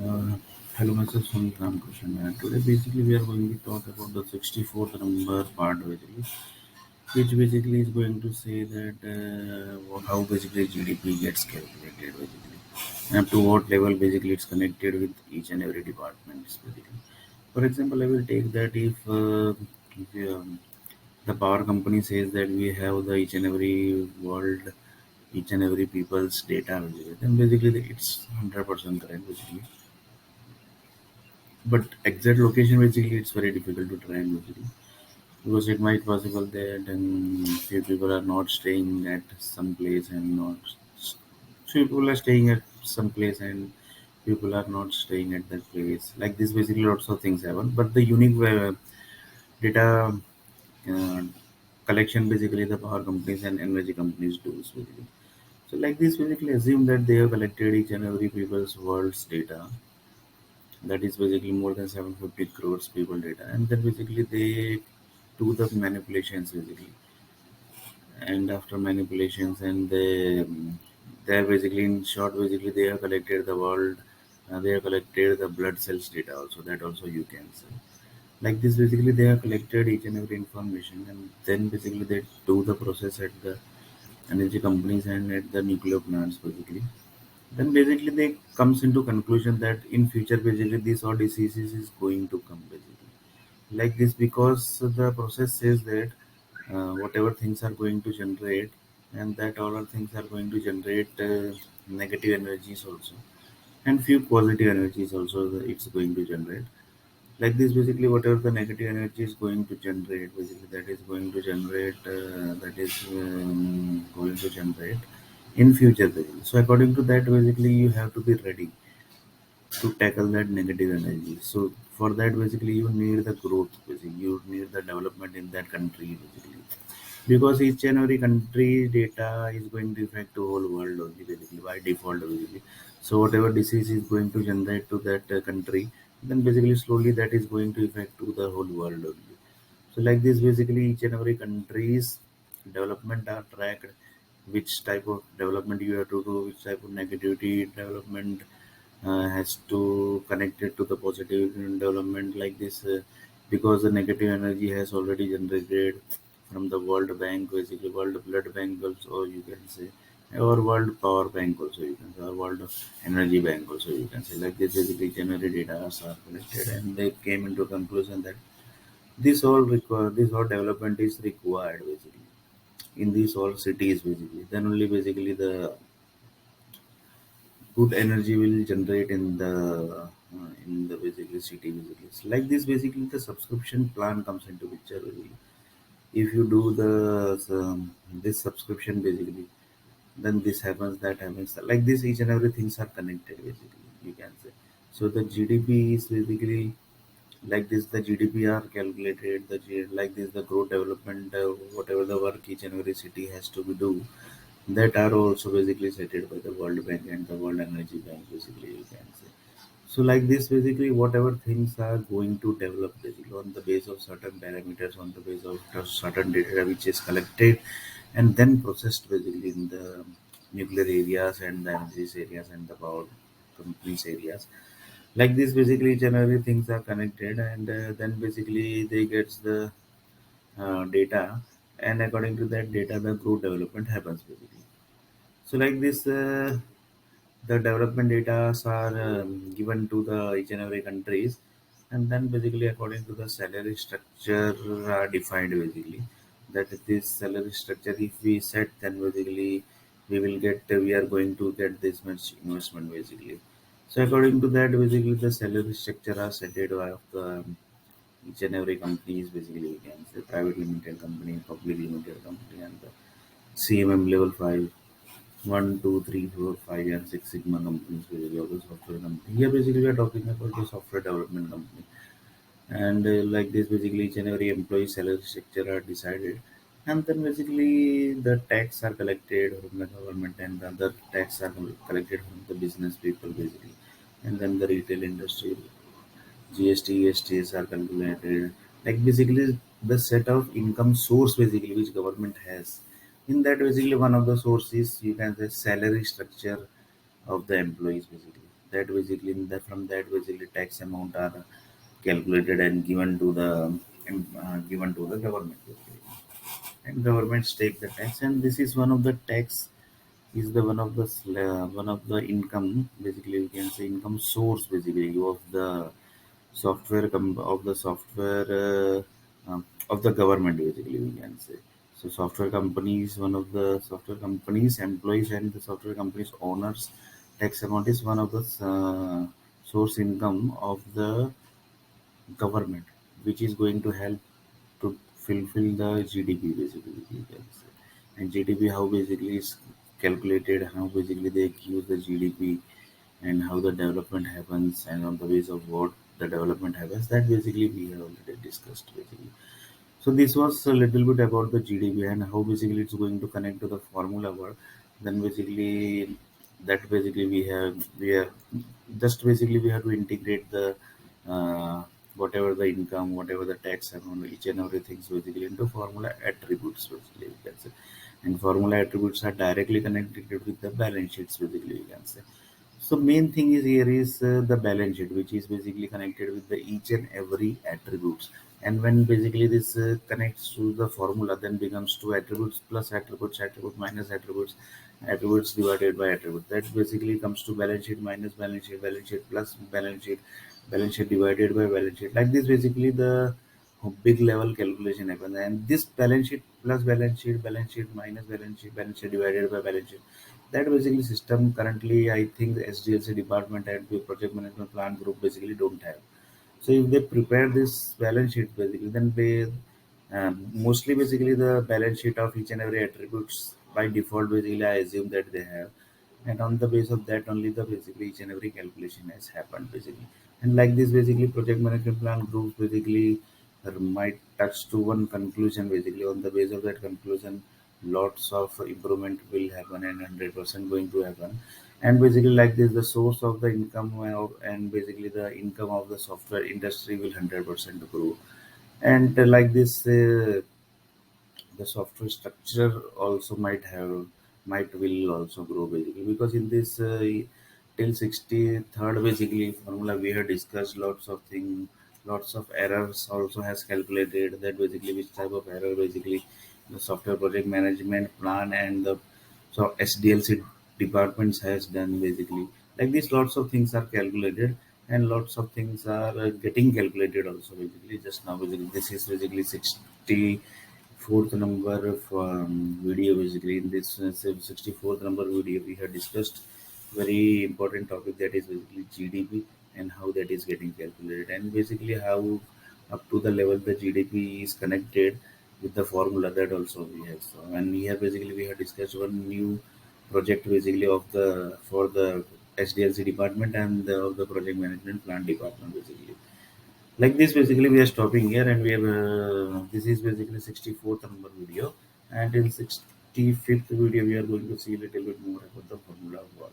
Uh, Hello, myself Sumit Ramakrishnan. Today, basically, we are going to talk about the 64th number part, basically, which basically is going to say that how basically GDP gets calculated, basically, and up to what level basically it's connected with each and every department, basically. For example, I will take that if the power company says that we have the each and every world, each and every people's data, basically, then basically it's 100% correct, basically, but exact location basically it's very difficult to track basically because it might possible that few people are not staying at some place and not few people are staying at some place and people are not staying at that place. Like this basically lots of things happen. But the unique data uh, collection basically the power companies and energy companies do basically. So like this basically assume that they have collected each and every people's world's data, that is basically more than 750 crores people data, and then basically they do the manipulations basically, and after manipulations and they are basically in short basically they have collected the world, they have collected the blood cells data also, that also you can say. Like this basically they have collected each and every information, and then basically they do the process at the energy companies and at the nuclear plants basically. Then basically they comes into conclusion that in future basically this all diseases is going to come basically. Like this because the process says that whatever things are going to generate, and that all are things are going to generate negative energies also, and few positive energies also it's going to generate. Like this basically whatever the negative energy is going to generate basically, that is going to generate that is going to generate in future basically. So according to that basically you have to be ready to tackle that negative energy. So for that basically you need the growth basically, you need the development in that country basically, because each and every country data is going to affect the whole world only basically by default basically. So whatever disease is going to generate to that country, then basically slowly that is going to affect to the whole world only. So like this basically each and every country's development are tracked, which type of development you have to do, which type of negativity development has to connect it to the positive development. Like this because the negative energy has already generated from the World Bank, basically World Blood Bank also you can say, or World Power Bank also you can say, or World Energy Bank also you can say. Like this basically generated data are collected, and they came into conclusion that this all development is required basically in these all cities basically. Then only basically the good energy will generate in the basically city basically. So like this basically the subscription plan comes into picture basically. If you do this subscription basically, then this happens, that happens. Like this each and every things are connected basically you can say. So the GDP is basically like this, the GDP are calculated, like this the growth development, whatever the work each and every city has to be do, that are also basically set by the World Bank and the World Energy Bank basically you can say. So like this basically whatever things are going to develop basically on the base of certain parameters, on the base of the certain data which is collected and then processed basically in the nuclear areas and the energy areas and the power companies areas. Like this basically each and every things are connected, and then basically they gets the data, and according to that data the group development happens basically. So like this the development data are given to the each and every countries, and then basically according to the salary structure are defined basically, that this salary structure if we set, then basically we are going to get this much investment basically. So according to that basically the salary structure are set of the each and every company is basically you can say private limited company, public limited company, and the CMM level 5, 1, 2, 3, 4, 5, and 6 Sigma companies basically of the software company. Here basically we are talking about the software development company. And like this basically each and every employee salary structure are decided. And then basically the tax are collected from the government, and the other tax are collected from the business people basically. And then the retail industry, GST, ESTs are calculated. Like basically the set of income source basically which government has. In that basically one of the sources you can say salary structure of the employees basically. that basically from that basically tax amount are calculated and given to the government basically. And governments take the tax, and this is one of the tax is the one of the income basically we can say income source basically of the software of the government basically we can say. So software companies, one of the software companies employees and the software companies owners tax amount is one of the source income of the government, which is going to help to fulfill the GDP basically you can say. And GDP how basically is calculated, how basically they use the GDP and how the development happens and on the base of what the development happens, that basically we have already discussed basically. So this was a little bit about the GDP and how basically it's going to connect to the formula work. Then basically that basically we have just basically we have to integrate the uh, whatever the income, whatever the tax amount, each and everything is basically into formula attributes basically we can say. And formula attributes are directly connected with the balance sheets basically we can say. So main thing is here is the balance sheet, which is basically connected with the each and every attributes. And when basically this connects to the formula, then becomes two attributes plus attributes, attribute minus attributes, attributes divided by attribute. That basically comes to balance sheet minus balance sheet plus balance sheet divided by balance sheet. Like this, basically the big level calculation happens. And this balance sheet plus balance sheet minus balance sheet divided by balance sheet, that basically system currently I think the SDLC department and the project management plan group basically don't have. So if they prepare this balance sheet basically, then they mostly basically the balance sheet of each and every attributes by default basically I assume that they have, and on the base of that only the basically each and every calculation has happened basically. And like this basically project management plan groups basically might touch to one conclusion basically. On the base of that conclusion lots of improvement will happen and 100% going to happen. And basically like this the source of the income and basically the income of the software industry will 100% grow. And like this the software structure also might will also grow basically, because in this till 63rd basically formula we have discussed lots of things, lots of errors also has calculated that basically which type of error basically the software project management plan and the so SDLC departments has done basically. Like this lots of things are calculated and lots of things are getting calculated also basically just now basically. This is basically 64th number of video basically. In this 64th number video we have discussed very important topic, that is basically GDP and how that is getting calculated, and basically how up to the level the GDP is connected with the formula, that also we have. So and here basically we have discussed one new project basically of the for the SDLC department and of the project management plan department basically. Like this basically we are stopping here, and we have this is basically 64th number video, and in 65th video we are going to see a little bit more about the formula of work.